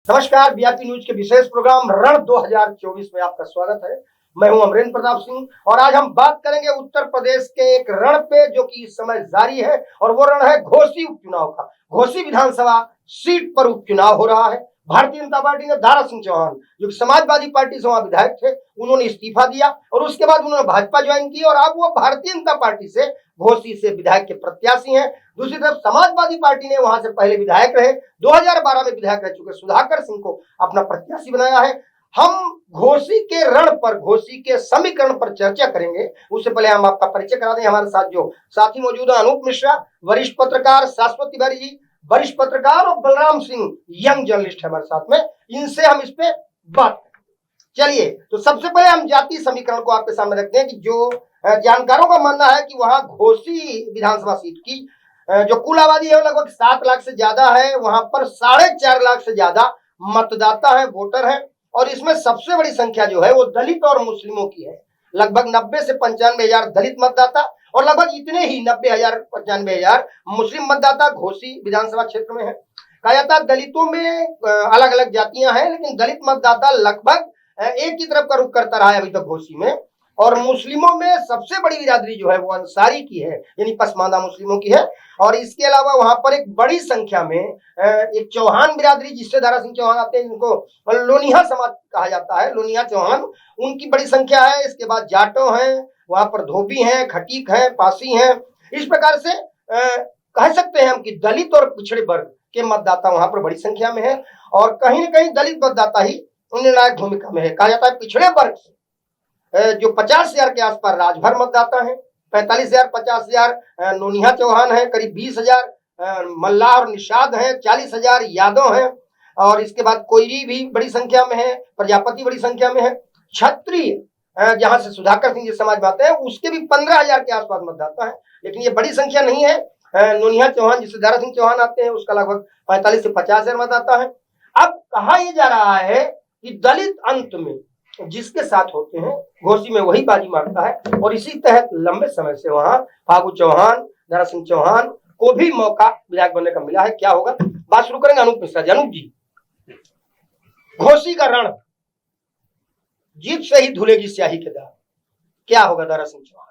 नमस्कार, BRP news के विशेष programme रण 2024 में आपका स्वागत है। मैं हूं अमरेंद्र प्रताप सिंह और आज हम बात करेंगे उत्तर प्रदेश के एक रण पे जो कि इस समय जारी है और वो रण है घोसी उपचुनाव का। घोसी विधानसभा सीट पर उपचुनाव हो रहा है। भारतीय जनता पार्टी ने दारा सिंह चौहान जो समाजवादी पार्टी से वहां विधायक थे, उन्होंने इस्तीफा दिया और उसके बाद उन्होंने भाजपा ज्वाइन की और अब वो भारतीय जनता पार्टी से घोसी से विधायक के प्रत्याशी हैं। दूसरी तरफ समाजवादी पार्टी ने वहां से पहले विधायक रहे, 2012 में विधायक रह चुके सुधाकर सिंह को अपना प्रत्याशी बनाया है। हम घोसी के रण पर, घोसी के समीकरण पर चर्चा करेंगे। उससे पहले हम आपका परिचय करा दें। हमारे साथ जो साथी मौजूद है, अनूप मिश्रा वरिष्ठ पत्रकार, शाश्वत तिवारी जी वरिष्ठ पत्रकार और बलराम सिंह यंग जर्नलिस्ट है हमारे साथ में। इनसे हम इस पे बात करें। चलिए, तो सबसे पहले हम जातीय समीकरण को आपके सामने रखते हैं कि जो जानकारों का मानना है कि वहां घोसी विधानसभा सीट की जो कुल आबादी है लगभग 7 लाख से ज्यादा है। वहां पर 4.5 लाख से ज्यादा मतदाता है, वोटर है और इसमें सबसे बड़ी संख्या जो है वो दलित और मुस्लिमों की है। लगभग 90 से 95 हजार दलित मतदाता और लगभग इतने ही 90,000 95,000 मुस्लिम मतदाता घोसी विधानसभा क्षेत्र में है। कहा जाता है दलितों में अलग अलग जातियां हैं, लेकिन दलित मतदाता लगभग एक ही तरफ का रुख करता रहा है अभी तक घोसी में। और मुस्लिमों में सबसे बड़ी बिरादरी जो है वो अंसारी की है, यानी पसमानदा मुस्लिमों की है। और इसके अलावा वहां पर एक बड़ी संख्या में एक चौहान बिरादरी, जिससे दारा सिंह चौहान आते हैं, जिनको लोनिया समाज कहा जाता है, लोनिया चौहान, उनकी बड़ी संख्या है। इसके बाद जाटो हैं, वहां पर धोबी हैं, खटीक हैं, पासी हैं। इस प्रकार से कह सकते हैं हम कि दलित और पिछड़े वर्ग के मतदाता वहां पर बड़ी संख्या में है और कहीं न कहीं दलित मतदाता ही निर्णायक भूमिका में है। कहा जाता है पिछड़े वर्ग से जो 50,000 के आसपास राजभर मतदाता है, 45,000 50,000 नोनिया चौहान है, करीब 20,000 मल्लाह और निषाद हैं, 40,000 यादव हैं और इसके बाद कोयरी भी बड़ी संख्या में है, प्रजापति बड़ी संख्या में है। क्षत्रिय जहां से सुधाकर सिंह जिस समाज में आते हैं उसके भी 15,000 के आसपास मतदाता है, लेकिन ये बड़ी संख्या नहीं है। नोनिया चौहान जिससे दारा सिंह चौहान आते हैं उसका लगभग 45 से 50,000 मतदाता है। अब कहा यह जा रहा है कि दलित अंत में जिसके साथ होते हैं घोसी में वही बाजी मारता है और इसी तहत लंबे समय से वहां फागू चौहान, दारा सिंह चौहान को भी मौका विधायक बनने का मिला है। क्या होगा, बात शुरू करेंगे अनूप मिश्रा जी। अनूप जी, घोसी का रण जीप से ही धुलेगी स्याही के दाग, क्या होगा दारा सिंह चौहान?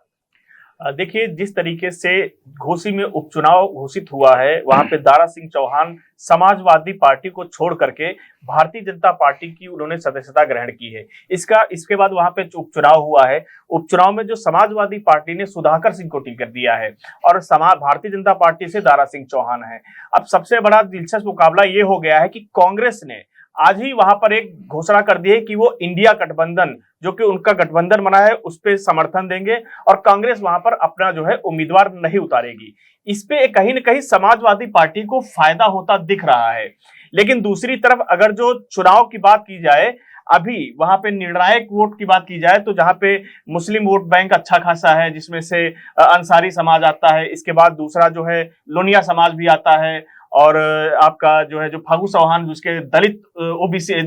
देखिए, जिस तरीके से घोसी में उपचुनाव घोषित हुआ है, वहां पे दारा सिंह चौहान समाजवादी पार्टी को छोड़ करके भारतीय जनता पार्टी की उन्होंने सदस्यता ग्रहण की है। इसके बाद वहां पे उपचुनाव हुआ है। उपचुनाव में जो समाजवादी पार्टी ने सुधाकर सिंह को टिकट दिया है और भारतीय जनता पार्टी से दारा सिंह चौहान है। अब सबसे बड़ा दिलचस्प मुकाबला ये हो गया है कि कांग्रेस ने आज ही वहां पर एक घोषणा कर दी है कि वो इंडिया गठबंधन, जो कि उनका गठबंधन बना है, उस पर समर्थन देंगे और कांग्रेस वहां पर अपना जो है उम्मीदवार नहीं उतारेगी। इस पे कहीं ना कहीं समाजवादी पार्टी को फायदा होता दिख रहा है। लेकिन दूसरी तरफ अगर जो चुनाव की बात की जाए, अभी वहां पे निर्णायक वोट की बात की जाए तो जहां पे मुस्लिम वोट बैंक अच्छा खासा है, जिसमें से अंसारी समाज आता है, इसके बाद दूसरा जो है लोनिया समाज भी आता है और आपका जो है जो फागू चौहान जिसके दलित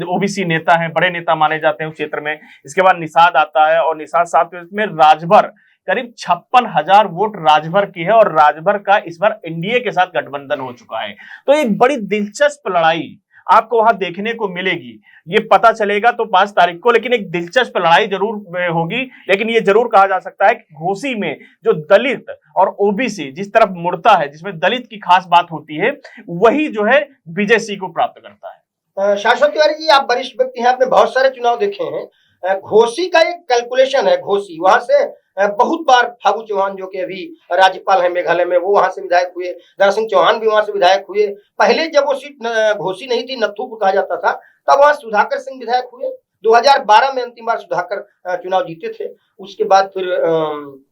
ओबीसी नेता हैं, बड़े नेता माने जाते हैं उस क्षेत्र में। इसके बाद निषाद आता है और निषाद साथ में राजभर, करीब 56,000 वोट राजभर की है और राजभर का इस बार एनडीए के साथ गठबंधन हो चुका है। तो एक बड़ी दिलचस्प लड़ाई आपको वहां देखने को मिलेगी। ये पता चलेगा तो 5 तारीख को, लेकिन एक दिलचस्प लड़ाई जरूर होगी। लेकिन ये जरूर कहा जा सकता है कि घोसी में जो दलित और ओबीसी जिस तरफ मुड़ता है, जिसमें दलित की खास बात होती है, वही जो है विजय सिंह को प्राप्त करता है। शाश्वत तिवारी जी, आप वरिष्ठ व्यक्ति हैं, आपने बहुत सारे चुनाव देखे हैं। घोसी का एक कैलकुलेशन है, घोसी वहां से बहुत बार फागू चौहान जो कि अभी राज्यपाल है मेघालय में, वो वहां से विधायक हुए। दारा सिंह चौहान भी वहां से विधायक हुए। पहले जब वो सीट घोसी नहीं थी, नथुपुर कहा जाता था, तब वहां सुधाकर सिंह विधायक हुए। 2012 में अंतिम बार सुधाकर चुनाव जीते थे। उसके बाद फिर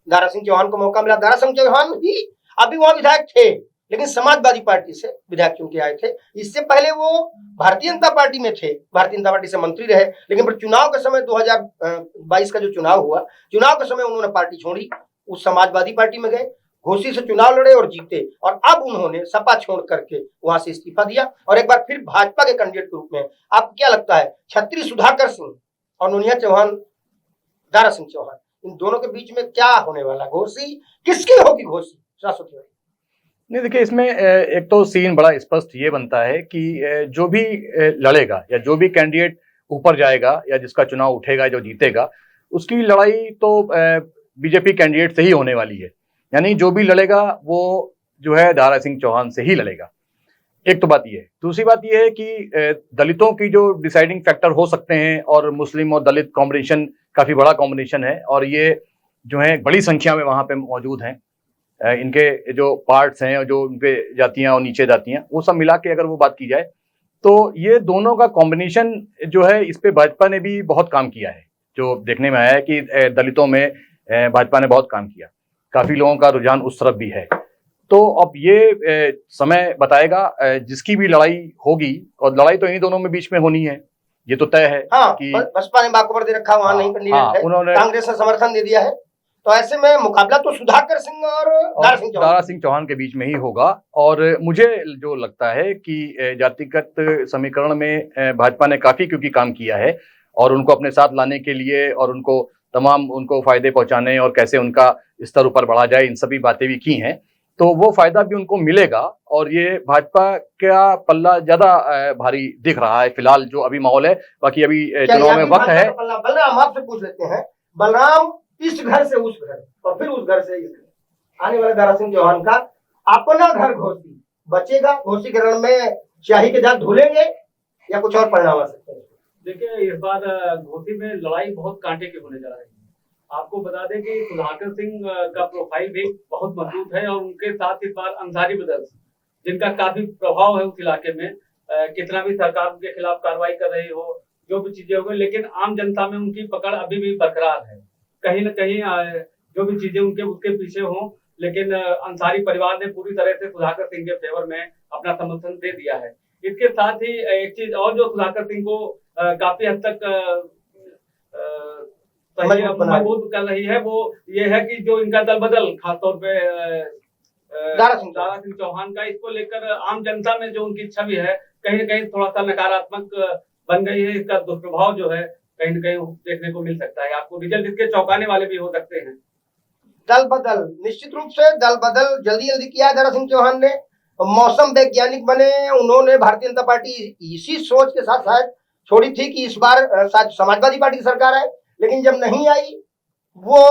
दारा सिंह चौहान को मौका मिला। दारा सिंह चौहान ही अभी वहां विधायक थे, लेकिन समाजवादी पार्टी से विधायक चुन के आए थे। इससे पहले वो भारतीय जनता पार्टी में थे, भारतीय जनता पार्टी से मंत्री रहे, लेकिन फिर चुनाव के समय 2022 का जो चुनाव हुआ, चुनाव के समय उन्होंने पार्टी छोड़ी, उस समाजवादी पार्टी में गए, घोसी से चुनाव लड़े और जीते और अब उन्होंने सपा छोड़ करके वहां से इस्तीफा दिया और एक बार फिर भाजपा के कैंडिडेट के रूप में। आपको क्या लगता है, छत्री सुधाकर सिंह और नोनिया चौहान, दारा सिंह चौहान, इन दोनों के बीच में क्या होने वाला? घोसी किसकी होगी? घोसी शाश्वत तिवारी? नहीं, देखिए इसमें एक तो सीन बड़ा स्पष्ट ये बनता है कि जो भी लड़ेगा या जो भी कैंडिडेट ऊपर जाएगा या जिसका चुनाव उठेगा, जो जीतेगा, उसकी लड़ाई तो बीजेपी कैंडिडेट से ही होने वाली है। यानी जो भी लड़ेगा वो जो है दारा सिंह चौहान से ही लड़ेगा। एक तो बात ये है। दूसरी बात ये है कि दलितों की जो डिसाइडिंग फैक्टर हो सकते हैं, और मुस्लिम और दलित कॉम्बिनेशन काफी बड़ा कॉम्बिनेशन है, और ये जो है बड़ी संख्या में वहां पे मौजूद हैं। इनके जो पार्ट्स हैं और जो उनके जातियां और नीचे जातियां, वो सब मिला के अगर वो बात की जाए तो ये दोनों का कॉम्बिनेशन जो है, इस पे भाजपा ने भी बहुत काम किया है। जो देखने में आया है कि दलितों में भाजपा ने बहुत काम किया, काफी लोगों का रुझान उस तरफ भी है। तो अब ये समय बताएगा जिसकी भी लड़ाई होगी, और लड़ाई तो इन्हीं दोनों में बीच में होनी है, ये तो तय है। हाँ, कि बसपा ने बागोबर दे रखा, वहां नहीं कैंडिडेट है, उन्होंने कांग्रेस ने समर्थन दे दिया है। तो ऐसे में मुकाबला तो सुधाकर सिंह और दारा सिंह चौहान के बीच में ही होगा। और मुझे जो लगता है कि जातिगत समीकरण में भाजपा ने काफी क्योंकि काम किया है, और उनको अपने साथ लाने के लिए और उनको फायदे पहुंचाने और कैसे उनका स्तर ऊपर बढ़ा जाए, इन सभी बातें भी की हैं। तो वो फायदा भी उनको मिलेगा, और ये भाजपा का पल्ला ज्यादा भारी दिख रहा है फिलहाल जो अभी माहौल है। बाकी अभी चुनाव में वक्त है। बलराम, आपसे पूछ लेते हैं, बलराम, इस घर से उस घर और फिर उस घर से इस घर आने वाले दारा सिंह चौहान का अपना घर घोसी बचेगा? घोसी के रण में शाही के जाल धुलेंगे या कुछ और परिणाम आ सकते हैं? देखिए, इस बार घोसी में लड़ाई बहुत कांटे की होने जा रही है। आपको बता दें कि सुधाकर सिंह का प्रोफाइल भी बहुत मजबूत है, और उनके साथ इस बार अंसारी ब्रदर्स, जिनका काफी प्रभाव है उस इलाके में, कितना भी सरकार उनके खिलाफ कार्रवाई कर रही हो, जो भी चीजें हो गई, लेकिन आम जनता में उनकी पकड़ अभी भी बरकरार है। कहीं न कहीं जो भी चीजें उसके पीछे हों, लेकिन अंसारी परिवार ने पूरी तरह से सुधाकर सिंह के फेवर में अपना समर्थन दे दिया है। इसके साथ ही एक चीज और जो सुधाकर सिंह को काफी हद तक मजबूत कर रही है, वो ये है कि जो इनका दल बदल, खासतौर पे दारा सिंह चौहान का, इसको लेकर आम जनता में जो उनकी छवि है, कहीं न कहीं थोड़ा सा नकारात्मक बन गई है। इसका दुष्प्रभाव जो है कहीं न कहीं देखने को मिल सकता है। आपको रिजल्ट इसके चौंकाने वाले भी हो सकते हैं। दल बदल, निश्चित रूप से दल बदल जल्दी जल्दी किया दारा सिंह चौहान ने। मौसम वैज्ञानिक बने, उन्होंने भारतीय जनता पार्टी इसी सोच के साथ शायद छोड़ी थी कि इस बार शायद समाजवादी पार्टी की सरकार आए, लेकिन जब नहीं आई, वो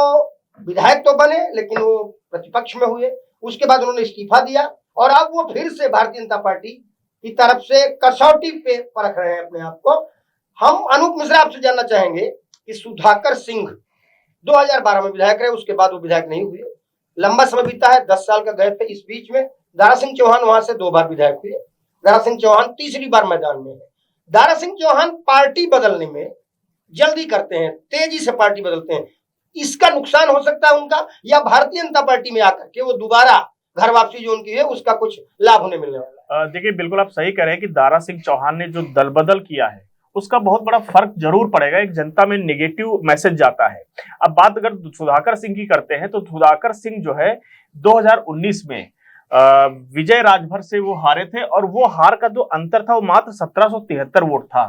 विधायक तो बने लेकिन वो प्रतिपक्ष में हुए। उसके बाद उन्होंने इस्तीफा दिया, और अब वो फिर से भारतीय जनता पार्टी की तरफ से कसौटी पे परख रहे हैं अपने आप को। हम अनूप मिश्रा आपसे जानना चाहेंगे कि सुधाकर सिंह 2012 में विधायक रहे, उसके बाद वो विधायक नहीं हुए, लंबा समय बीता है, 10 साल का गैप है। इस बीच में दारा सिंह चौहान वहां से 2 बार विधायक हुए, दारा सिंह चौहान तीसरी बार मैदान में है। दारा सिंह चौहान पार्टी बदलने में जल्दी करते हैं, तेजी से पार्टी बदलते हैं, इसका नुकसान हो सकता है उनका, या भारतीय जनता पार्टी में आकर के वो दोबारा घर वापसी जो उनकी है उसका कुछ लाभ उन्हें मिलने वाला है? देखिए, बिल्कुल आप सही कह रहे हैं कि दारा सिंह चौहान ने जो दल बदल किया है उसका बहुत बड़ा फर्क जरूर पड़ेगा, एक जनता में नेगेटिव मैसेज जाता है। अब बात अगर सुधाकर सिंह की करते हैं तो सुधाकर सिंह जो है 2019 में विजय राजभर से वो हारे थे, और वो हार का जो अंतर था वो मात्र 1773 वोट था।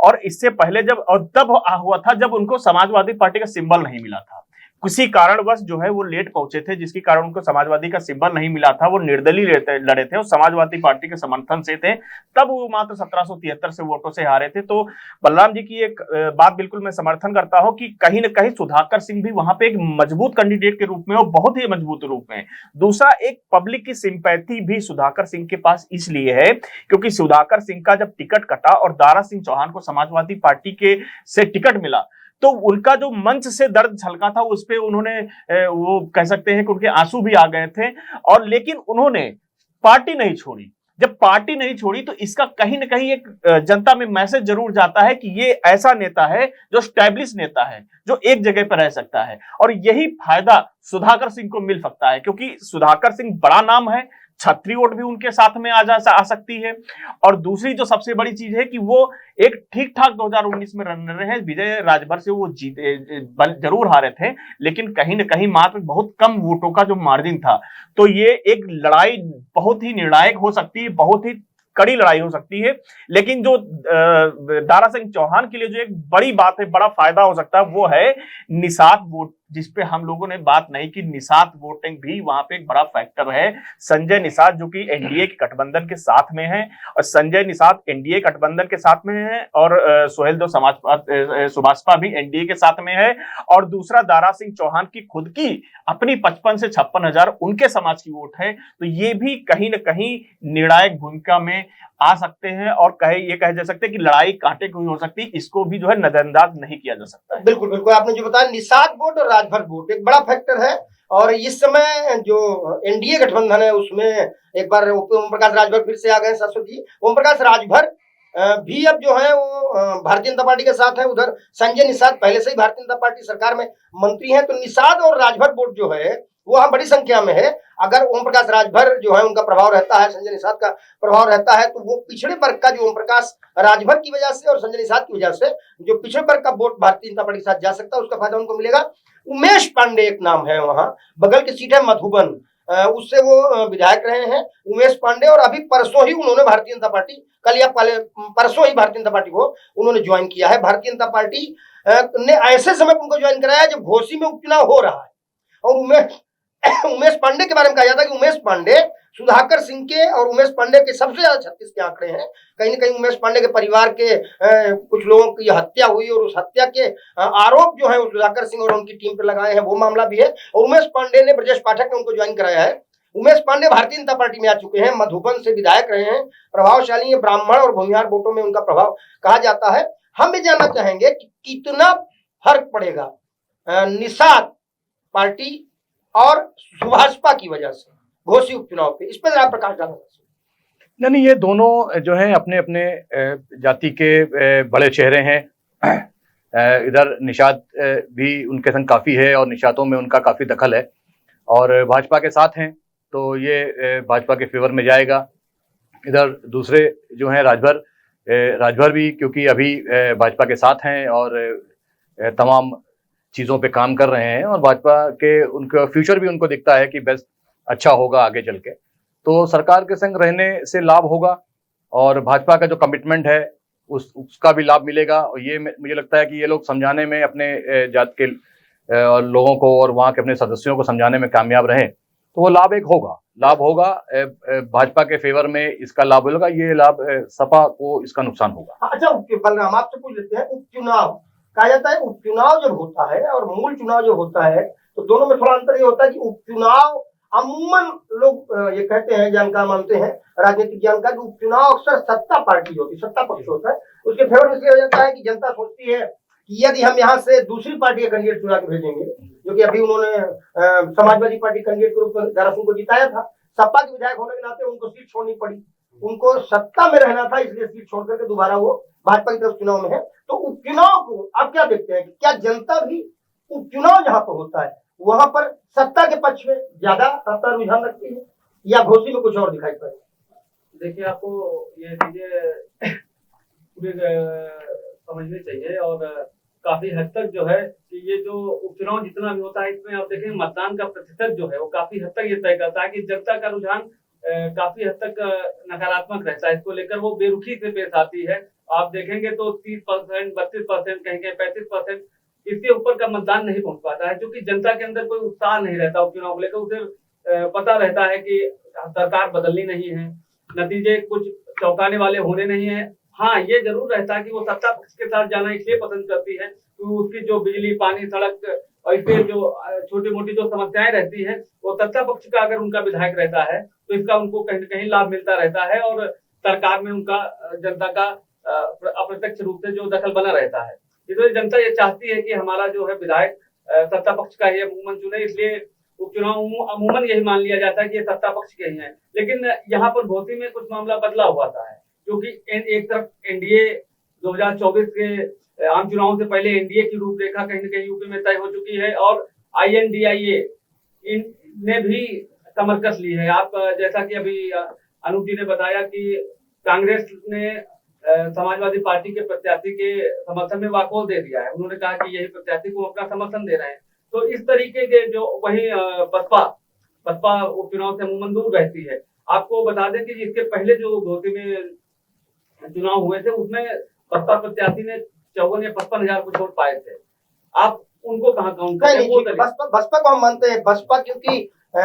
और इससे पहले जब, और तब हुआ था जब उनको समाजवादी पार्टी का सिंबल नहीं मिला था, किसी कारणवश जो है वो लेट पहुंचे थे, जिसके कारण उनको समाजवादी का सिंबल नहीं मिला था। वो निर्दलीय लड़े थे और समाजवादी पार्टी के समर्थन से थे, तब वो मात्र 1773 से वोटों से हारे थे। तो बलराम जी की एक बात बिल्कुल मैं समर्थन करता हूं कि कहीं ना कहीं सुधाकर सिंह भी वहां पे एक मजबूत कैंडिडेट के रूप में, और बहुत ही मजबूत रूप में। दूसरा, एक पब्लिक की सिंपैथी भी सुधाकर सिंह के पास इसलिए है क्योंकि सुधाकर सिंह का जब टिकट कटा और दारा सिंह चौहान को समाजवादी पार्टी के से टिकट मिला, तो उनका जो मंच से दर्द झलका था उस पे उन्होंने, वो कह सकते हैं कि उनके आंसू भी आ गए थे, और लेकिन उन्होंने पार्टी नहीं छोड़ी। जब पार्टी नहीं छोड़ी तो इसका कहीं ना कहीं एक जनता में मैसेज जरूर जाता है कि ये ऐसा नेता है जो स्टैब्लिश नेता है, जो एक जगह पर रह सकता है, और यही फायदा सुधाकर सिंह को मिल सकता है क्योंकि सुधाकर सिंह बड़ा नाम है, छत्री वोट भी उनके साथ में आ सकती है। और दूसरी जो सबसे बड़ी चीज है कि वो एक ठीक ठाक 2019 में रन रहे हैं, विजय राजभर से वो जीते, जरूर हारे थे, लेकिन कहीं ना कहीं मात्र बहुत कम वोटों का जो मार्जिन था। तो ये एक लड़ाई बहुत ही निर्णायक हो सकती है, बहुत ही कड़ी लड़ाई हो सकती है। लेकिन जो दारा सिंह चौहान के लिए जो एक बड़ी बात है, बड़ा फायदा हो सकता है, वो है निषाद वोट जिसपे हम लोगों ने बात नहीं की, निषाद वोटिंग भी वहां पे एक बड़ा फैक्टर है। संजय निषाद जो कि एनडीए के गठबंधन के साथ में है, और संजय निषाद एनडीए गठबंधन के साथ में है, और सुहेलदेव सुभाषपा भी एनडीए के साथ में है, और दूसरा दारा सिंह चौहान की खुद की अपनी 55 से 56 हजार उनके समाज की वोट है। तो ये भी कहीं ना कहीं निर्णायक भूमिका में आ सकते हैं, और ये कहे जा सकते हैं कि लड़ाई कांटे की हो सकती है, इसको भी जो है नजरअंदाज नहीं किया जा सकता है। बिल्कुल बिल्कुल, आपने जो बताया निषाद वोट और राजभर वोट एक बड़ा फैक्टर है। और इस समय जो एनडीए गठबंधन है उसमें एक बार ओम प्रकाश राजभर फिर से आ गए शाश्वती। ओम प्रकाश राजभर भी अब जो है वो भारतीय जनता पार्टी के साथ है। उधर संजय निषाद पहले से ही भारतीय जनता पार्टी सरकार में मंत्री हैं। तो निषाद और राजभर वोट जो है वो वहां बड़ी संख्या में है। अगर ओम प्रकाश राजभर जो है उनका प्रभाव रहता है, संजय निषाद का प्रभाव रहता है, तो वो पिछड़े वर्ग का जो ओम प्रकाश राजभर की वजह से और संजय निषाद की वजह से जो पिछड़े वर्ग का वोट भारतीय जनता पार्टी के साथ जा सकता है, उसका फायदा उनको मिलेगा। उमेश पांडे एक नाम है, वहां बगल की सीट है मधुबन, उससे वो विधायक रहे हैं उमेश पांडे। और अभी परसों ही उन्होंने भारतीय जनता पार्टी, कल या परसों ही भारतीय जनता पार्टी को उन्होंने ज्वाइन किया है। भारतीय जनता पार्टी ने ऐसे समय उनको ज्वाइन कराया जब घोसी में उपचुनाव हो रहा है। और उमेश पांडे के बारे में कहा जाता है कि उमेश पांडे सुधाकर सिंह के और उमेश पांडे के सबसे ज्यादा 36 के आंकड़े हैं। कहीं ना कहीं उमेश पांडे के परिवार के कुछ लोगों की हत्या हुई और उस हत्या के आरोप जो है सुधाकर सिंह और उनकी टीम पर लगाए हैं, वो मामला भी है। और उमेश पांडे ने, ब्रजेश पाठक ने उनको ज्वाइन कराया है। उमेश पांडे भारतीय जनता पार्टी में आ चुके हैं, मधुबन से विधायक रहे हैं, प्रभावशाली है, ब्राह्मण और भूमिहार वोटों में उनका प्रभाव कहा जाता है। हम ये जानना चाहेंगे कि कितना फर्क पड़ेगा निषाद पार्टी और सुभाषपा की वजह से घोसी उपचुनाव पे, इस पर जरा प्रकाश डालना। नहीं, ये दोनों जो हैं अपने अपने जाति के बड़े चेहरे हैं। इधर निषाद भी उनके संग काफी है और निषादों में उनका काफी दखल है, और भाजपा के साथ हैं तो ये भाजपा के फेवर में जाएगा। इधर दूसरे जो हैं राजभर भी क्योंकि अभी भाजपा के साथ हैं और तमाम चीज़ों पे काम कर रहे हैं, और भाजपा के उनका फ्यूचर भी उनको दिखता है कि बेस्ट अच्छा होगा आगे चल के, तो सरकार के संग रहने से लाभ होगा और भाजपा का जो कमिटमेंट है उसका भी लाभ मिलेगा। और ये मुझे लगता है कि ये लोग समझाने में अपने जात के लोगों को और वहाँ के अपने सदस्यों को समझाने में कामयाब रहे तो वो लाभ होगा भाजपा के फेवर में इसका लाभ होगा। ये लाभ सपा को इसका नुकसान होगा। अच्छा बलराम, आपसे पूछ लेते हैं, उपचुनाव कहा जाता है, उपचुनाव जब होता है और मूल चुनाव जब होता है तो दोनों में थोड़ा अंतर ये होता है कि उपचुनाव अमूमन लोग ये कहते हैं, जानकार मानते हैं, राजनीतिक जानकार, उपचुनाव अक्सर सत्ता पार्टी होती है, सत्ता पक्ष होता है, उसके फेवर में इसलिए हो जाता है कि जनता सोचती है कि यदि हम यहाँ से दूसरी पार्टी का कैंडिडेट चुना के भेजेंगे, जो कि अभी उन्होंने समाजवादी पार्टी कैंडिडेट के रूप में दारा सिंह को जिताया था, सपा के विधायक होने के नाते उनको सीट छोड़नी पड़ी, उनको सत्ता में रहना था, इसलिए सीट छोड़ करके दोबारा वो भाजपा की तरफ चुनाव में है। तो उपचुनाव को आप क्या देखते हैं कि क्या जनता भी उपचुनाव जहां पर होता है वहां पर सत्ता के पक्ष में ज्यादा सत्ता रुझान रखती है या घोसी में कुछ और दिखाई पड़े? देखिए, आपको ये चीजें पूरी समझनी चाहिए और काफी हद तक जो है कि ये जो उपचुनाव जितना भी होता है इसमें आप देखें मतदान का प्रतिशत जो है वो काफी हद तक ये तय करता है कि जनता का रुझान काफी हद तक नकारात्मक रहता है। इसको लेकर वो बेरुखी से पेश आती है। आप देखेंगे तो 30%, 32%, कहीं 35%, इसके ऊपर का मतदान नहीं पहुंच पाता है, क्योंकि जनता के अंदर कोई उत्साह नहीं रहता उपचुनाव को लेकर। उसे पता रहता है कि सरकार बदलनी नहीं है, नतीजे कुछ चौंकाने वाले होने नहीं है। हाँ, ये जरूर रहता है कि वो सत्ता पक्ष के साथ जाना इसलिए पसंद करती है क्योंकि उसकी जो बिजली, पानी, सड़क और इससे जो छोटी मोटी जो समस्याएं रहती हैं, वो सत्ता पक्ष का अगर उनका विधायक रहता है तो इसका उनको कहीं न कहीं लाभ मिलता रहता है और सरकार में उनका जनता का अप्रत्यक्ष रूप से जो दखल बना रहता है। इसलिए जनता ये चाहती है कि हमारा जो है विधायक सत्ता पक्ष का ही अमूमन चुने, इसलिए उपचुनाव अमूमन यही मान लिया जाता है कि ये सत्ता पक्ष के ही हैं। लेकिन यहाँ पर घोसी में कुछ मामला बदला हुआ था, क्योंकि एक तरफ एनडीए 2024 के आम चुनाव से पहले एनडीए की रूपरेखा कहीं न कहीं यूपी में तय हो चुकी है और INDIA ने भी कमर कस ली है। आप जैसा कि अभी अनूप जी ने बताया कि कांग्रेस ने समाजवादी पार्टी के प्रत्याशी के समर्थन में वाकओवर दे दिया है। उन्होंने कहा कि यही प्रत्याशी को अपना समर्थन दे रहे हैं। तो इस तरीके के जो वही बसपा उपचुनाव से अमूमन दूर रहती है। आपको बता दें कि इसके पहले जो घोसी में चुनाव हुए थे उसमें बसपा प्रत्याशी ने 54 या 55 हजार कुछ वोट पाए थे। आप उनको कहाँ काउंट नहीं करते हैं? वो नहीं, दलित। बसपा को हम मानते हैं। बसपा क्योंकि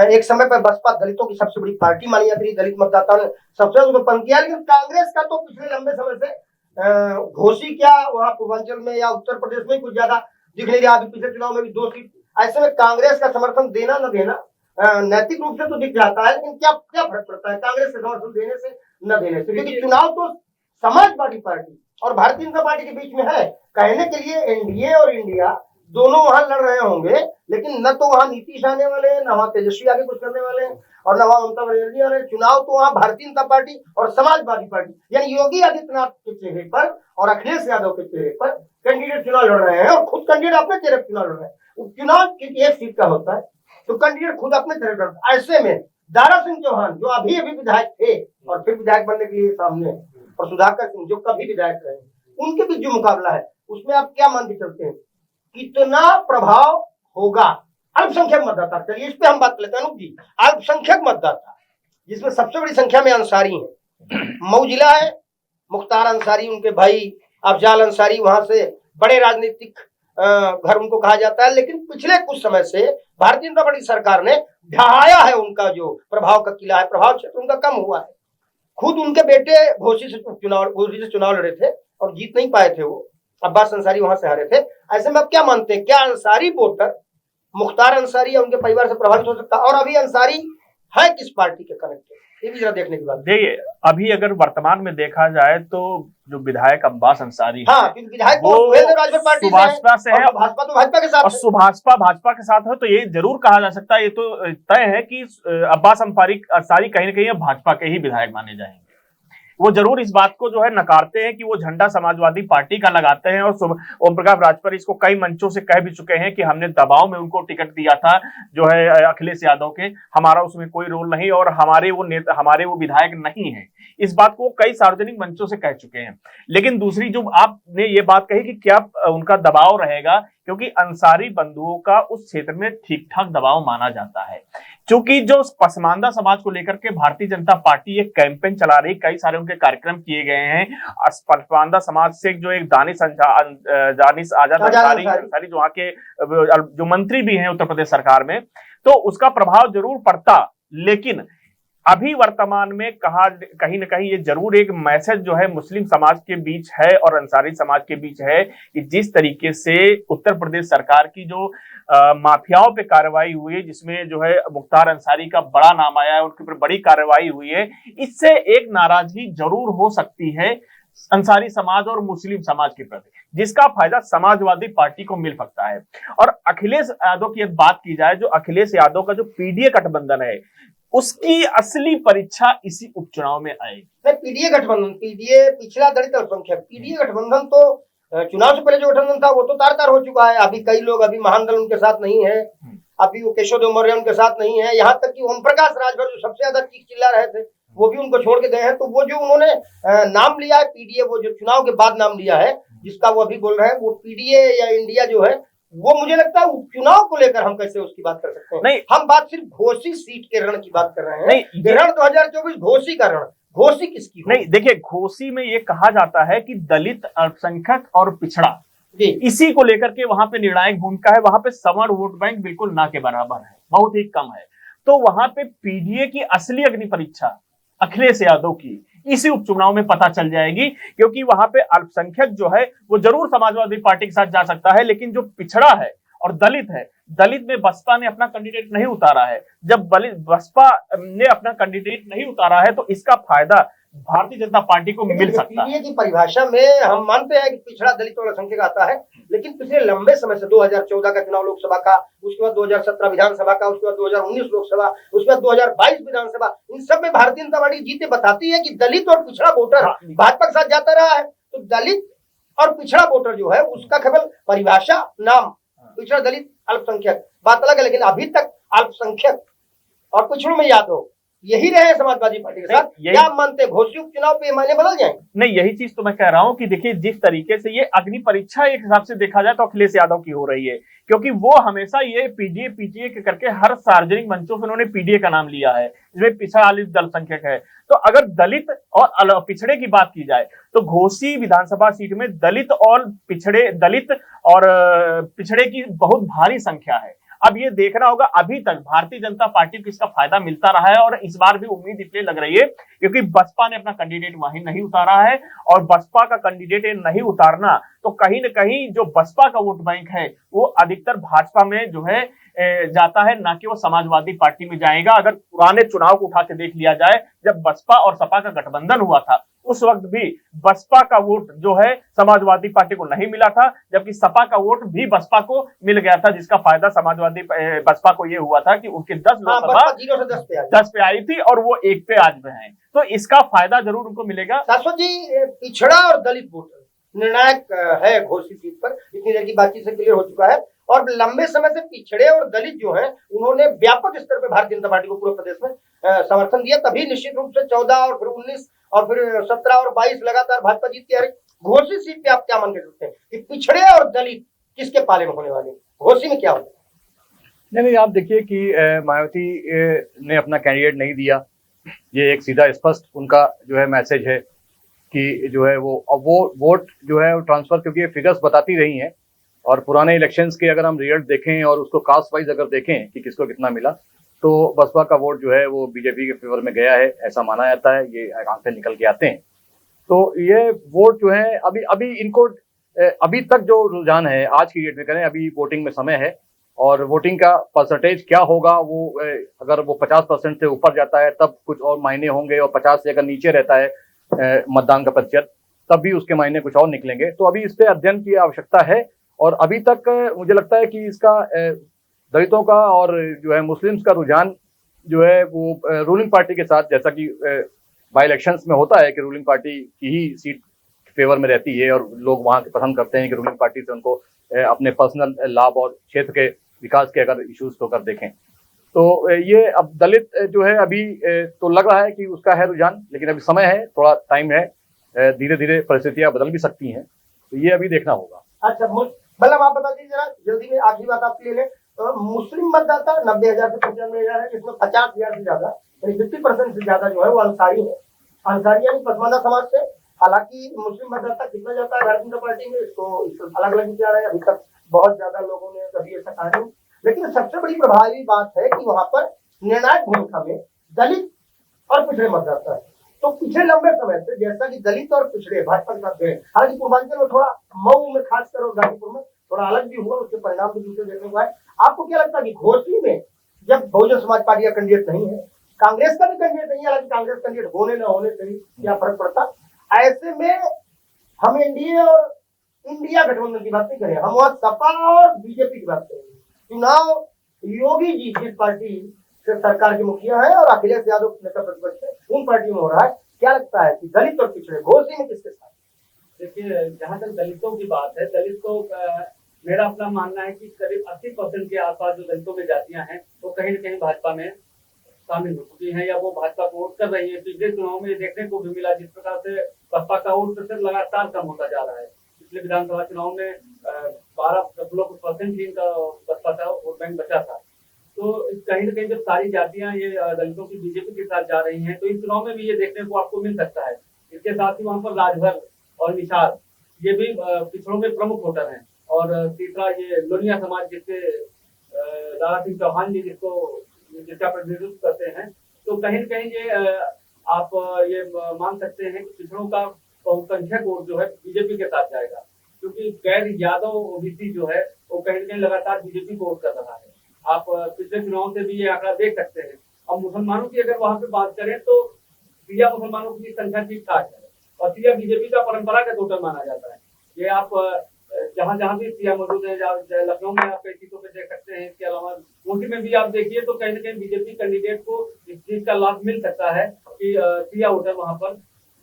एक समय पर बसपा दलितों की सबसे बड़ी पार्टी मानी जाती थी, दलित मतदाताओं ने सबसे ज्यादा उत्पन्न किया। लेकिन कांग्रेस का तो पिछले लंबे समय से घोषी क्या वहाँ पूर्वांचल में या उत्तर प्रदेश में कुछ ज्यादा दिख नहीं रहा। अभी पिछले चुनाव में भी 2 सीट, ऐसे में कांग्रेस का समर्थन देना न देना नैतिक रूप से तो दिख जाता है, लेकिन क्या क्या फर्क पड़ता है कांग्रेस के समर्थन देने से न देने से? क्योंकि चुनाव तो समाजवादी पार्टी और भारतीय जनता पार्टी के बीच में है। कहने के लिए एनडीए और इंडिया दोनों वहां लड़ रहे होंगे, लेकिन न तो वहां नीतीश आने वाले हैं, न वहां तेजस्वी आगे कुछ करने वाले हैं, और न वहां ममता बनर्जी आने। चुनाव तो वहां भारतीय जनता पार्टी और समाजवादी पार्टी यानी योगी आदित्यनाथ के चेहरे पर और अखिलेश यादव के चेहरे पर कैंडिडेट चुनाव लड़ रहे हैं, और खुद कैंडिडेट अपने चेहरे पर चुनाव लड़ रहे हैं। चुनाव क्योंकि 1 सीट का होता है तो कैंडिडेट खुद अपने चेहरे पर। ऐसे में दारा सिंह चौहान जो अभी विधायक थे और फिर विधायक बनने के लिए सामने है, और सुधाकर सिंह जो कभी विधायक रहे, उनके बीच जो मुकाबला है उसमें आप क्या मान के चलते हैं? कितना प्रभाव होगा अल्पसंख्यक मतदाता? चलिए इस पे हम बात लेते हैं अनुप जी। अल्पसंख्यक मतदाता जिसमें सबसे बड़ी संख्या में अंसारी हैं, मऊ जिला है, मुख्तार अंसारी उनके भाई अफजाल अंसारी वहां से बड़े राजनीतिक घर उनको कहा जाता है। लेकिन पिछले कुछ समय से भारतीय जनता पार्टी सरकार ने ढहाया है उनका जो प्रभाव का किला है, प्रभाव क्षेत्र उनका कम हुआ है। खुद उनके बेटे घोसी से चुनाव लड़े थे और जीत नहीं पाए थे, वो अब्बास अंसारी वहां से हारे थे। ऐसे में आप क्या मानते हैं, क्या अंसारी वोटर मुख्तार अंसारी या उनके परिवार से प्रभावित हो सकता है? और अभी अंसारी है किस पार्टी के कनेक्टेड, ये भी जरा देखने की बात। देखिए अभी अगर वर्तमान में देखा जाए तो जो विधायक अब्बास अंसारी हाँ, विधायक वो पार्टी सुभाषपा से है, भाजपा तो भाजपा के साथ और सुभाषपा भाजपा के साथ है। तो ये जरूर कहा जा सकता है, ये तो तय है कि अब्बास अंसारी कहीं ना कहीं भाजपा के ही विधायक माने जाएंगे। वो जरूर इस बात को जो है नकारते हैं कि वो झंडा समाजवादी पार्टी का लगाते हैं, और ओम प्रकाश राजभर इसको कई मंचों से कह भी चुके हैं कि हमने दबाव में उनको टिकट दिया था जो है अखिलेश यादव के, हमारा उसमें कोई रोल नहीं और हमारे वो विधायक नहीं है। इस बात को कई सार्वजनिक मंचों से कह चुके हैं। लेकिन दूसरी जो आपने ये बात कही कि क्या उनका दबाव रहेगा, क्योंकि अंसारी बंधुओं का उस क्षेत्र में ठीक ठाक दबाव माना जाता है। क्योंकि जो पसमानदा समाज को लेकर के भारतीय जनता पार्टी एक कैंपेन चला रही, कई सारे उनके कार्यक्रम किए गए हैं। पसमानदा समाज से जो एक दानिश आजाद अंसारी जो वहां के जो मंत्री भी हैं उत्तर प्रदेश सरकार में, तो उसका प्रभाव जरूर पड़ता। लेकिन अभी वर्तमान में कहीं ना कहीं ये जरूर एक मैसेज जो है मुस्लिम समाज के बीच है और अंसारी समाज के बीच है कि जिस तरीके से उत्तर प्रदेश सरकार की जो माफियाओं पे कार्रवाई हुई है, जिसमें जो है मुख्तार अंसारी का बड़ा नाम आया है, उनके ऊपर बड़ी कार्रवाई हुई है, इससे एक नाराजगी जरूर हो सकती है अंसारी समाज और मुस्लिम समाज के प्रति, जिसका फायदा समाजवादी पार्टी को मिल सकता है। और अखिलेश यादव की बात की जाए, जो अखिलेश यादव का जो पीडीए गठबंधन है, उसकी असली परीक्षा इसी उपचुनाव में आएगी। पीडीए गठबंधन, पीडीए पिछड़ा दलित अल्पसंख्यक, पीडीए गठबंधन तो चुनाव से पहले जो गठबंधन था वो तो तार हो चुका है। अभी कई लोग, अभी महान दल उनके साथ नहीं है, अभी वो केशव देव मौर्य उनके साथ नहीं है, यहाँ तक कि ओम प्रकाश राजभर जो सबसे ज्यादा चीख चिल्ला रहे थे वो भी उनको छोड़ के गए हैं। तो वो जो उन्होंने नाम लिया है पीडीए, वो जो चुनाव के बाद नाम लिया है जिसका वो अभी बोल रहे हैं, वो पीडीए या इंडिया जो है, वो मुझे लगता है चुनाव को लेकर हम कैसे उसकी बात कर सकते हैं? नहीं, हम बात सिर्फ घोसी सीट के रण की बात कर रहे हैं। नहीं, रण 2024 घोसी का रण, घोसी किसकी? नहीं, देखिए घोसी में ये कहा जाता है कि दलित, अल्पसंख्यक और पिछड़ा इसी को लेकर के वहां पे निर्णायक भूमिका है। वहां पे सवर्ण वोट बैंक बिल्कुल ना के बराबर है, बहुत ही कम है। तो वहां पे पीडीए की असली अग्नि परीक्षा अखिलेश यादव की इसी उपचुनाव में पता चल जाएगी, क्योंकि वहां पे अल्पसंख्यक जो है वो जरूर समाजवादी पार्टी के साथ जा सकता है, लेकिन जो पिछड़ा है और दलित है, दलित में बसपा ने अपना कैंडिडेट नहीं उतारा है। जब बसपा ने अपना कैंडिडेट नहीं उतारा है तो इसका फायदा भारतीय जनता पार्टी को मिल सकता है। पीडीए की परिभाषा में हम मानते हैं कि पिछड़ा दलित और अल्पसंख्यक आता है, लेकिन पिछले लंबे समय से 2014 का चुनाव लोकसभा का, उसके बाद 2017 विधानसभा का, उसके बाद 2019 लोकसभा, उसके बाद 2022 विधानसभा, इन सब में भारतीय जनता पार्टी जीते बताती है कि दलित और पिछड़ा वोटर भाजपा के साथ जाता रहा है। तो दलित और पिछड़ा वोटर जो है उसका केवल परिभाषा, नाम पिछड़ा, दलित, अल्पसंख्यक बात अलग है, लेकिन अभी तक अल्पसंख्यक और पिछड़ों में याद हो यही रहे समाजवादी पार्टी के साथ, यही- क्या आप मानते हैं घोसी उपचुनाव पे ये मायने बदल जाएंगे? नहीं, यही चीज तो मैं कह रहा हूं कि देखिए जिस तरीके से ये अग्नि परीक्षा एक हिसाब से देखा जाए तो अखिलेश यादव की हो रही है, क्योंकि वो हमेशा ये पीडीए पीटीए के करके हर सार्वजनिक मंचों से उन्होंने पीडीए का नाम लिया है, जिसमें पिछड़ा अल्पसंख्यक है। तो अगर दलित और पिछड़े की बात की जाए तो घोसी विधानसभा सीट में दलित और पिछड़े की बहुत भारी संख्या है। अब ये देखना होगा, अभी तक भारतीय जनता पार्टी को इसका फायदा मिलता रहा है और इस बार भी उम्मीद इसलिए लग रही है क्योंकि बसपा ने अपना कैंडिडेट वहीं नहीं उतारा है, और बसपा का कैंडिडेट नहीं उतारना तो कहीं न कहीं जो बसपा का वोट बैंक है वो अधिकतर भाजपा में जो है जाता है, ना कि वो समाजवादी पार्टी में जाएगा। अगर पुराने चुनाव को उठा के देख लिया जाए, जब बसपा और सपा का गठबंधन हुआ था उस वक्त भी बसपा का वोट जो है समाजवादी पार्टी को नहीं मिला था, जबकि सपा का वोट भी बसपा को मिल गया था, जिसका फायदा समाजवादी बसपा को यह हुआ था कि उनके 10 लोकसभा 0 से 10 पे आई थी और वो 1 पे आज में है, तो इसका फायदा जरूर उनको मिलेगा। शाश्वत जी, पिछड़ा और दलित वोटर निर्णायक है घोसी सीट पर, इतनी देर की बातचीत से क्लियर हो चुका है। और लंबे समय से पिछड़े और दलित जो हैं उन्होंने व्यापक स्तर पर भारतीय जनता पार्टी को पूरे प्रदेश में समर्थन दिया, तभी निश्चित रूप से 14 और फिर 19 और फिर 17 और 22 लगातार भाजपा जीत के आ रही। घोसी सीट पे आप क्या मान के चलते हैं कि पिछड़े और दलित किसके पाले में होने वाले, घोसी में क्या होगा? नहीं, आप देखिए कि मायावती ने अपना कैंडिडेट नहीं दिया, ये एक सीधा स्पष्ट उनका जो है मैसेज है कि जो है वो अब वो वोट जो है वो ट्रांसफर, क्योंकि ये फिगर्स बताती रही हैं और पुराने इलेक्शंस के अगर हम रिजल्ट देखें और उसको कास्ट वाइज अगर देखें कि किसको कितना मिला, तो बसपा का वोट जो है वो बीजेपी के फेवर में गया है, ऐसा माना जाता है, ये आंकड़े निकल के आते हैं। तो ये वोट जो है अभी इनको अभी तक जो रुझान है आज की डेट में करें, अभी वोटिंग में समय है और वोटिंग का परसेंटेज क्या होगा वो अगर वो 50% से ऊपर जाता है तब कुछ और मायने होंगे, और 50 से अगर नीचे रहता है मतदान का प्रतिशत तब भी उसके मायने कुछ और निकलेंगे। तो अभी इस पे अध्ययन की आवश्यकता है, और अभी तक मुझे लगता है कि इसका दलितों का और जो है मुस्लिम्स का रुझान जो है वो रूलिंग पार्टी के साथ, जैसा कि बाई इलेक्शंस में होता है कि रूलिंग पार्टी की ही सीट फेवर में रहती है और लोग वहां पसंद करते हैं कि रूलिंग पार्टी से उनको अपने पर्सनल लाभ और क्षेत्र के विकास के अगर इश्यूज को कर देखें। तो ये अब दलित जो है अभी तो लग रहा है कि उसका है रुझान, लेकिन अभी समय है, थोड़ा टाइम है, धीरे धीरे परिस्थितियां बदल भी सकती हैं, तो ये अभी देखना होगा। अच्छा, मतलब आप बता दीजिए जरा जल्दी में, आखिरी बात आपके लिए। मुस्लिम मतदाता 90,000 से 95,000 है, जिसमें 50,000 से ज्यादा यानी 50% से ज्यादा जो है वो अंसारी है, अंसारी यानी पसमानदा समाज से। हालांकि मुस्लिम मतदाता कितना जाता है भारतीय जनता पार्टी में, इसको अलग अलग विचार है, अभी तक बहुत ज्यादा लोगों ने कभी ऐसा कहा नहीं, लेकिन सबसे बड़ी प्रभावी बात है कि वहां पर निर्णायक भूमिका में दलित और पिछड़े मतदाता है। तो पिछले लंबे समय से जैसा कि दलित और पिछड़े भाजपा के साथ गए, हालांकि पूर्वांचल में थोड़ा मऊ में खासकर और गाजीपुर में थोड़ा अलग भी हुआ, उसके परिणाम भी दूसरे देखने को आए। आपको क्या लगता है कि घोसी में जब बहुजन समाज पार्टी का कैंडिडेट नहीं है, कांग्रेस का भी कैंडिडेट नहीं है, हालांकि कांग्रेस कैंडिडेट होने न होने से ही क्या फर्क पड़ता, ऐसे में हम एनडीए और इंडिया गठबंधन की बात नहीं करें, हम वहां सपा और बीजेपी की बात करेंगे। चुनाव योगी जी जिस पार्टी से सरकार के मुखिया है और अखिलेश यादव नेता प्रतिपक्ष है, उन पार्टियों में हो रहा है। क्या लगता है कि दलित और पिछड़े घोसी में किसके साथ? देखिए, जहाँ तक दलितों की बात है, दलित तो मेरा अपना मानना है कि करीब 80% के आसपास जो दलितों में जातियां हैं वो कहीं न कहीं भाजपा में शामिल हो चुकी हैं या वो भाजपा को वोट कर रही है। पिछले चुनाव में देखने को भी मिला जिस प्रकार से बसपा का वोट प्रतिशत लगातार कम होता जा रहा है। पिछले विधानसभा चुनाव में 12% ही इनका बसपा का वोट बैंक बचा था। तो कहीं न कहीं जब सारी जातियां ये दलितों की बीजेपी के साथ जा रही हैं तो इस चुनाव में भी ये देखने को आपको मिल सकता है। इसके साथ ही वहां पर राजभर और निषाद ये भी पिछड़ों में प्रमुख वोटर हैं, और तीसरा ये लोनिया समाज जिसके दारा सिंह चौहान जी जिसका प्रतिनिधित्व करते हैं, तो कहीं न कहीं ये आप ये मान सकते हैं कि पिछड़ों का बहुसंख्यक वोट जो है बीजेपी के साथ जाएगा, क्योंकि गैर यादव ओबीसी जो है वो कहीं न कहीं लगातार बीजेपी को वोट कर रहा है। आप पिछले चुनाव से भी ये आंकड़ा देख सकते हैं। अब मुसलमानों की अगर वहां पे बात करें तो शिया मुसलमानों की संख्या ठीक ठाक है और शिया बीजेपी का परंपरागत वोटर माना जाता है। ये आप जहां जहां भी शिया मौजूद है, लखनऊ में आप कई सीटों पे देख सकते हैं। इसके अलावा मोदी में भी आप देखिए तो कहीं न कहीं बीजेपी कैंडिडेट को इस चीज का लाभ मिल सकता है कि शिया वोटर वहां पर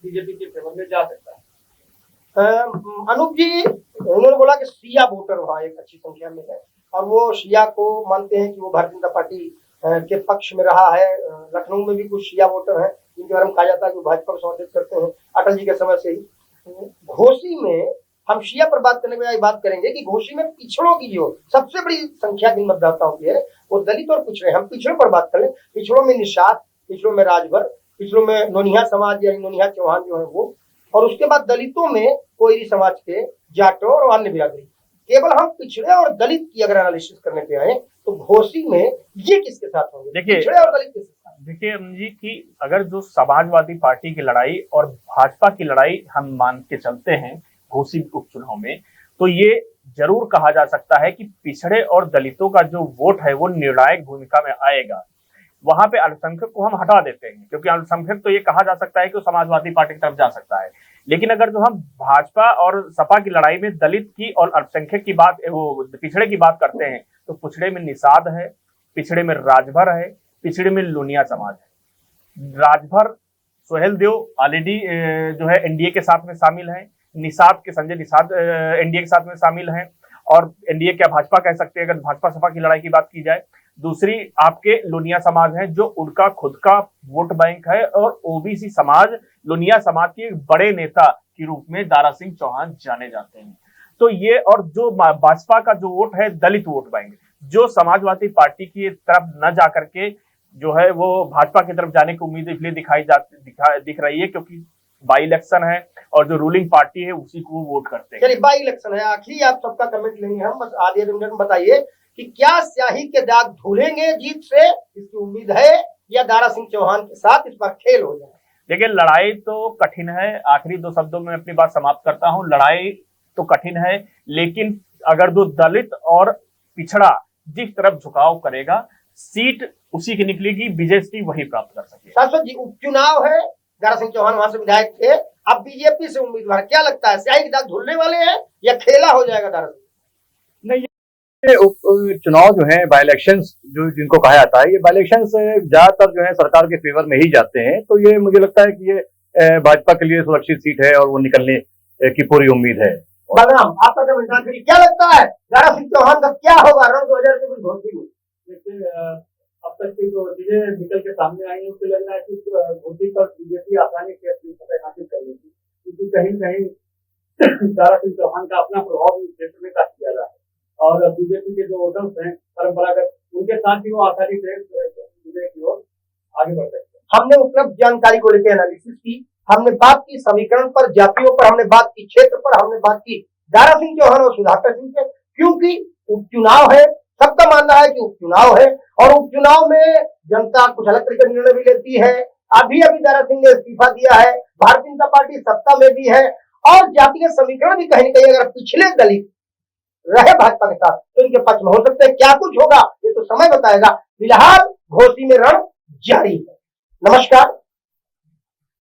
बीजेपी के फेवर में जा सकता है। अनूप जी, उन्होंने बोला कि शिया वोटर वहाँ एक अच्छी संख्या में है और वो शिया को मानते हैं कि वो भारतीय जनता पार्टी के पक्ष में रहा है। लखनऊ में भी कुछ शिया वोटर हैं जिनके बारे में कहा जाता है कि भाजपा को समर्थित करते हैं अटल जी के समय से ही। घोसी में हम शिया पर बात करने के बाद बात करेंगे कि घोसी में पिछड़ों की जो सबसे बड़ी संख्या की मतदाताओं की है वो दलित और पिछड़े। हम पिछड़ों पर बात करें, पिछड़ों में निषाद, पिछड़ों में राजभर, पिछड़ों में नोनिया समाज या नोनिया चौहान जो है वो, और उसके बाद दलितों में कोयरी समाज के जाटो और अन्य बिरादरी। केवल हम पिछड़े और दलित की अगर एनालिसिस करने पे आए तो घोसी में ये किसके साथ होंगे, पिछड़े और दलित किसके साथ? देखिए अमन जी कि अगर जो समाजवादी पार्टी की लड़ाई और भाजपा की लड़ाई हम मान के चलते हैं घोसी उपचुनाव में, तो ये जरूर कहा जा सकता है कि पिछड़े और दलितों का जो वोट है वो निर्णायक भूमिका में आएगा। वहां पे अल्पसंख्यक को हम हटा देते हैं क्योंकि अल्पसंख्यक तो ये कहा जा सकता है कि वो समाजवादी पार्टी की तरफ जा सकता है, लेकिन अगर जो हम भाजपा और सपा की लड़ाई में दलित की और अल्पसंख्यक की बात, वो पिछड़े की बात करते हैं, तो पिछड़े में निषाद है, पिछड़े में राजभर है, पिछड़े में लुनिया समाज है। राजभर सोहेल देव ऑलरेडी जो है एनडीए के साथ में शामिल है, निषाद के संजय निषाद एनडीए के साथ में शामिल हैं, और एनडीए क्या भाजपा कह सकते हैं अगर भाजपा सपा की लड़ाई की बात की जाए। दूसरी आपके लुनिया समाज है जो उनका खुद का वोट बैंक है, और ओबीसी समाज लुनिया समाज के बड़े नेता के रूप में दारा सिंह चौहान जाने जाते हैं। तो ये, और जो भाजपा का जो वोट है दलित वोट बैंक, जो समाजवादी पार्टी की तरफ न जा करके जो है वो भाजपा की तरफ जाने की उम्मीद इसलिए दिख रही है क्योंकि बाई इलेक्शन है और जो रूलिंग पार्टी है उसी को वोट करते हैं। चलिए, बाई इलेक्शन है, आखिरी आप सबका कमेंट लेंगे हम, बस आधे मिनट में बताइए कि क्या स्याही के दाग धुलेंगे जीत से, इसकी उम्मीद है, या दारा सिंह चौहान के साथ इस बार खेल हो जाए? देखिए लड़ाई तो कठिन है, आखिरी 2 शब्दों में अपनी बात समाप्त करता हूं। लड़ाई तो कठिन है, लेकिन अगर जो दलित और पिछड़ा जिस तरफ झुकाव करेगा सीट उसी की निकलेगी, बीजेपी वही प्राप्त कर सके। सांसद जी, उपचुनाव है, दारा सिंह चौहान वहां से विधायक थे, अब बीजेपी से उम्मीदवार, क्या लगता है स्याही के दाग धुलने वाले हैं या खेला हो जाएगा दारा सिंह? नहीं, चुनाव जो है बाई इलेक्शन जो जिनको कहा जाता है, ये बाई इलेक्शन ज्यादातर जो है सरकार के फेवर में ही जाते हैं, तो ये मुझे लगता है कि ये भाजपा के लिए सुरक्षित सीट है और वो निकलने की पूरी उम्मीद है। बलराम, आपका कमेंट करिए, क्या लगता है दारा सिंह चौहान का क्या होगा रण 2024 घोसी में? अब तक की जो चीजें निकल के सामने आई है उससे लग रहा है कि घोसी पर बीजेपी आसानी से अपनी सत्ता हासिल कर लेगी, क्योंकि कहीं कहीं दारा सिंह चौहान का अपना प्रभाव इस क्षेत्र में काफी ज्यादा है, और बीजेपी के जो वोटर्स हैं परंपरागत, उनके साथ ही वो आसानी से विजय की ओर आगे बढ़ सकते हैं। हमने उपलब्ध जानकारी को लेकर एनालिसिस की, हमने बात की समीकरण पर, जातियों पर, हमने बात की क्षेत्र पर, हमने बात की दारा सिंह चौहान और सुधाकर सिंह से, क्योंकि उपचुनाव है, सबका मानना है कि उपचुनाव है, और उपचुनाव में जनता कुछ अलग तरीके का निर्णय भी लेती है। अभी दारा सिंह ने इस्तीफा दिया है, भारतीय जनता पार्टी सत्ता में भी है, और जातीय समीकरण भी कहीं न कहीं अगर पिछले दलित रहे भाजपा के साथ तो इनके पक्ष में हो सकते हैं। क्या कुछ होगा ये तो समय बताएगा। फिलहाल घोसी में रण जारी है। नमस्कार।